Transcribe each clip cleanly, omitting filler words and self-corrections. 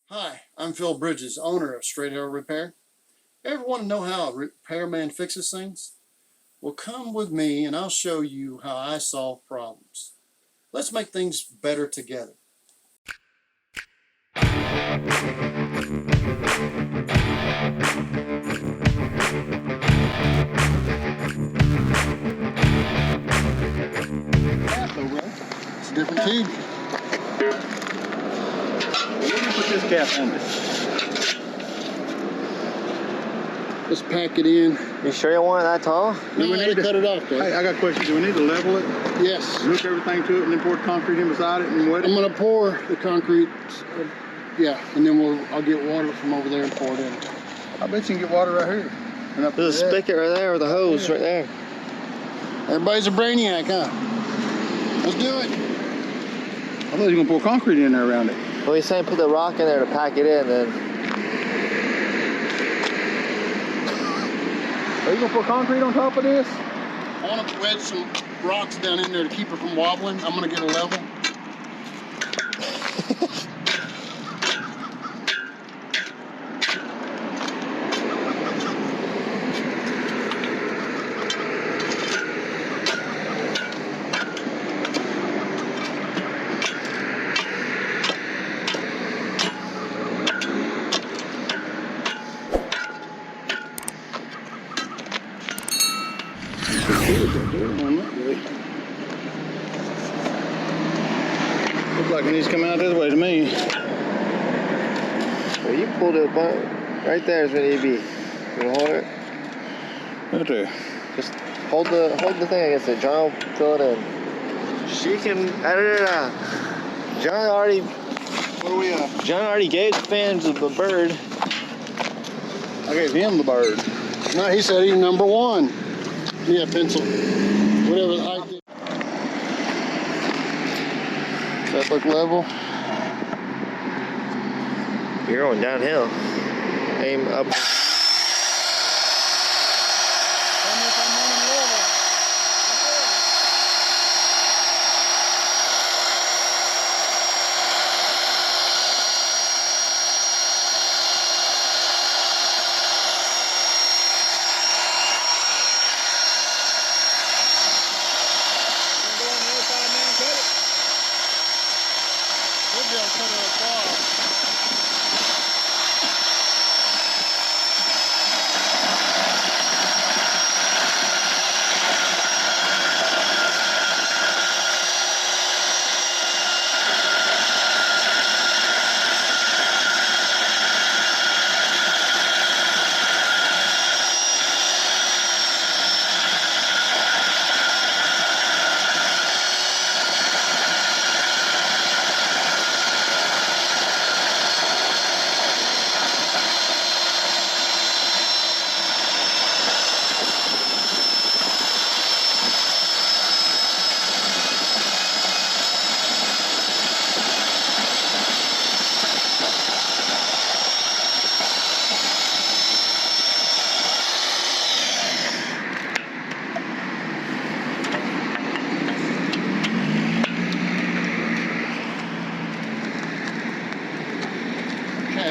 Hi, I'm Phil Bridges, owner of Straight Arrow Repair. Ever want to know how a repairman fixes things? Well, come with me and I'll show you how I solve problems. Let's make things better together. It's a different tube. Let me put this cap on this. Let's pack it in. You sure you want it that tall? No, we need to cut it off, Hey, I got a question. Do we need to level it? Yes. Hook everything to it and then pour concrete in beside it and wet it? I'm going to pour the concrete, and then I'll get water from over there and pour it in. I bet you can get water right here. And up There's a spigot right there with a hose right there. Everybody's a brainiac, huh? Let's do it. I thought you were going to pour concrete in there around it. Well, he's saying put the rock in there to pack it in, then. Are you going to pour concrete on top of this? I want to wedge some rocks down in there to keep it from wobbling. I'm going to get a level. Looks like it needs to come out this way to me. Well, you pulled it right there is where it need to be. You hold it. Right there. Just hold the thing against it. John will fill it in. She can edit it out. John already. What are we at? John already gave the fans a bird. I gave him the bird. No, he said he's number one. Yeah, pencil. Whatever the height is. Does that look level? You're going downhill. Aim up.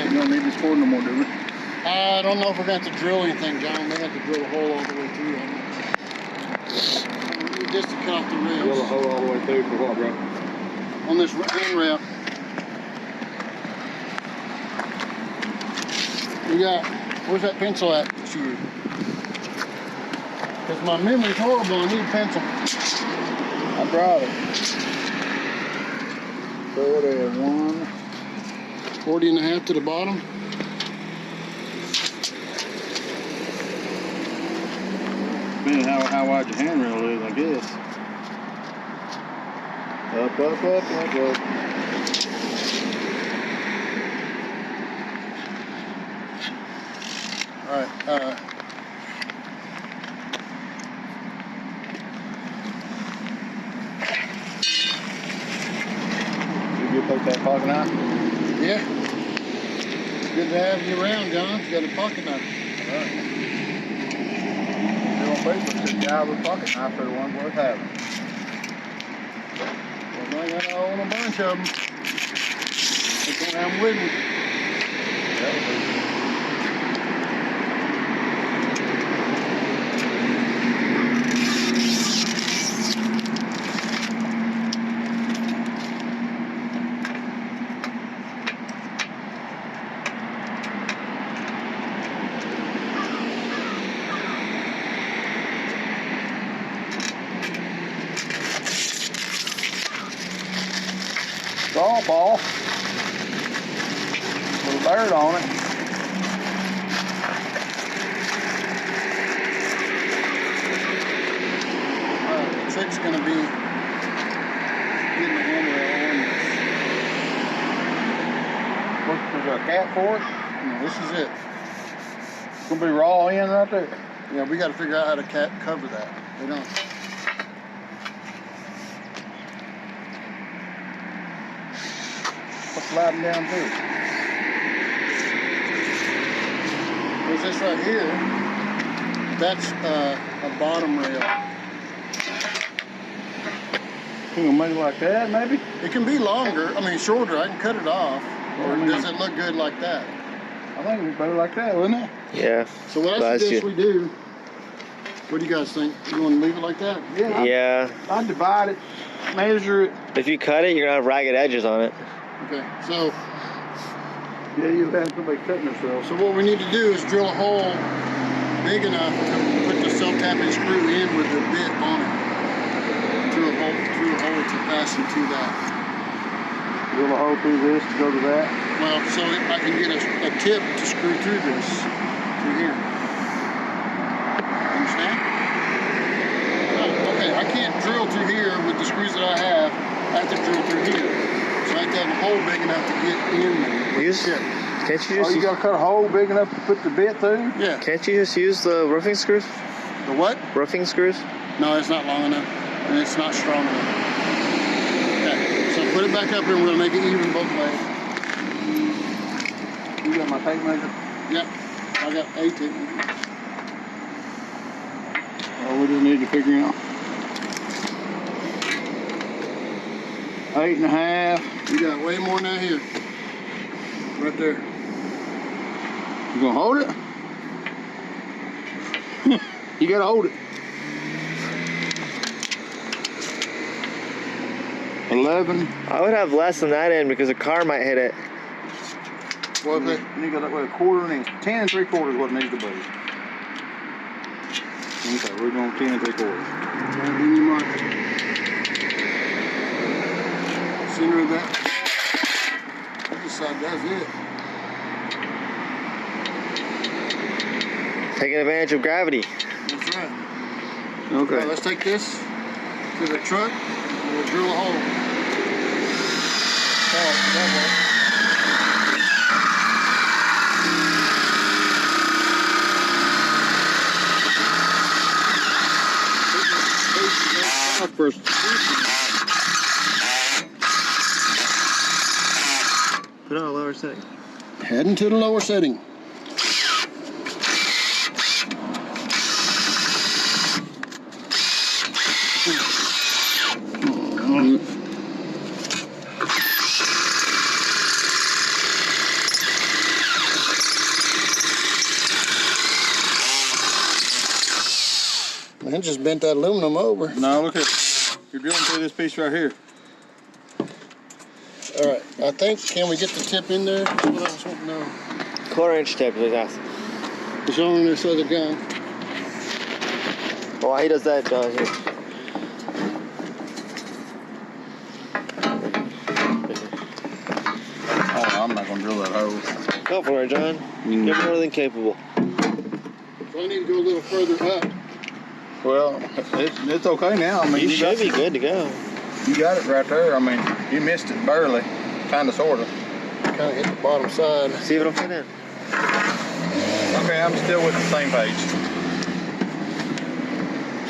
We don't need this cord no more, do we? I don't know if we're going to have to drill anything, John. We may have to drill a hole all the way through. Just to cut off the rails. Drill a hole all the way through for what, bro? On this handrail. You got, where's that pencil at? Shoot. Because my memory's horrible, I need a pencil. I brought it. So there, 40 and a half to the bottom. Depending how wide your handrail is, I guess. Up, up, up, up, up. All right. You get poke that pocket knife? Yeah. Good to have you around, John. You got a pocket knife. All right. You on Facebook, this guy with a pocket knife for the one worth having. Well, I got a whole bunch of them. Just don't have them with me. Straw ball. Little dirt on it. The trick's going to be getting the handrail on this. Is there a cap for it? No, this is it. It's gonna be raw in right there. Yeah, we got to figure out how to cover that. They don't. What's sliding down through? There's this right here. That's a bottom rail. You gonna make it like that, maybe? It can be longer. I mean, shorter. I can cut it off. Or does it look good like that? I think it'd be better like that, wouldn't it? Yeah. So what I suggest we do, what do you guys think? You want to leave it like that? Yeah. Yeah. I'd divide it, measure it. If you cut it, you're gonna have ragged edges on it. Okay, so Yeah, you'll have somebody cutting themselves. what we need to do is drill a hole big enough to put the self-tapping screw in with the bit on it. Through a hole to fasten to that. Drill a hole through this to go to that. Well, so I can get a tip to screw through this, through here. Understand? Okay, I can't drill through here with the screws that I have. I have to drill through here. So I have to have a hole big enough to get in there. Can't you Oh, just you gotta cut a hole big enough to put the bit through? Yeah. Can't you just use the roofing screws? The what? Roofing screws? No, it's not long enough, and it's not strong enough. Okay, so put it back up here and we'll make it even both ways. You got my tape measure? Yep, I got 18. Oh, we just need to figure out. 8.5. You got way more than that here. Right there. You gonna hold it? You gotta hold it. 11. I would have less than that in because a car might hit it. What if You got a quarter inch. 10 3/4 what it needs to be. Okay, we're going 10 3/4. That'll be your mark. Center of that. This side does it. Taking advantage of gravity. That's right. Okay. All right, let's take this to the truck and we'll drill a hole. First. Put on a lower setting. Heading to the lower setting. Man, just bent that aluminum over. No, look at you're drilling through this piece right here. All right, I think, can we get the tip in there? That's what I was wanting to know. 1/4 inch tip is asking. It's on this other gun. Well, he does that, John. Here. Oh, I'm not gonna drill that hole. Go for it, John. You're more than capable. So I need to go a little further up. Well, it's okay now. I mean, You should be good to go. You got it right there. I mean, you missed it barely, kind of, sort of. Kind of hit the bottom side. See if it'll fit in. Okay, I'm still with the same page.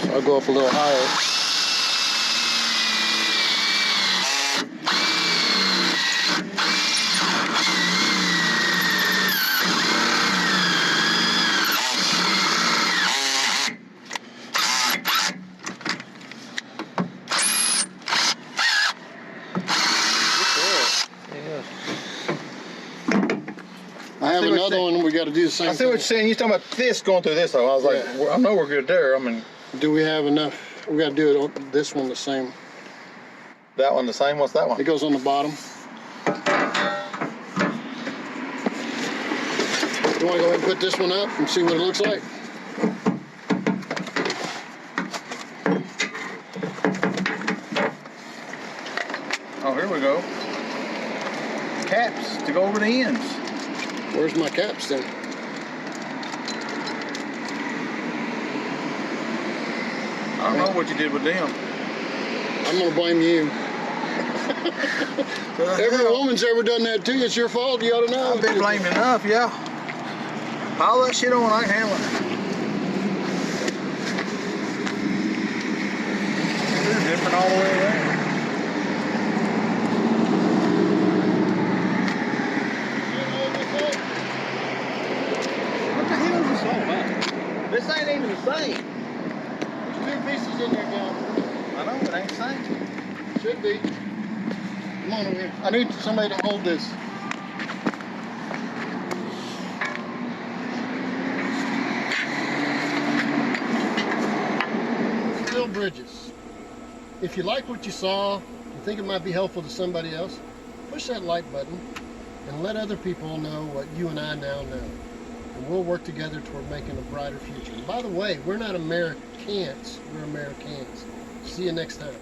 So I'll go up a little higher. I have see what another you're one. We got to do the same I see what you're thing. saying. You're talking about this going through this though. I was like, Yeah. well, I know we're good there. I mean, Do we have enough? We got to do it on this one the same. that one the same. What's that one? It goes on the bottom. You want to go ahead and put this one up and see what it looks like? Oh, here we go. Caps to go over the ends. Where's my caps then? I don't know what you did with them. I'm gonna blame you. Every woman's ever done that too. It's your fault. You ought to know. I've been blamed enough, yeah. Pile that shit on, I can handle it. They're dipping all the way there. What the hell is this all about? This ain't even the same. There's 2 pieces in there, John. I know, it ain't the same. Should be. Come on over here. I need somebody to hold this. Steel bridges. If you like what you saw, you think it might be helpful to somebody else, push that like button and let other people know what you and I now know. And we'll work together toward making a brighter future. And by the way, we're not Americans, we're Americans. See you next time.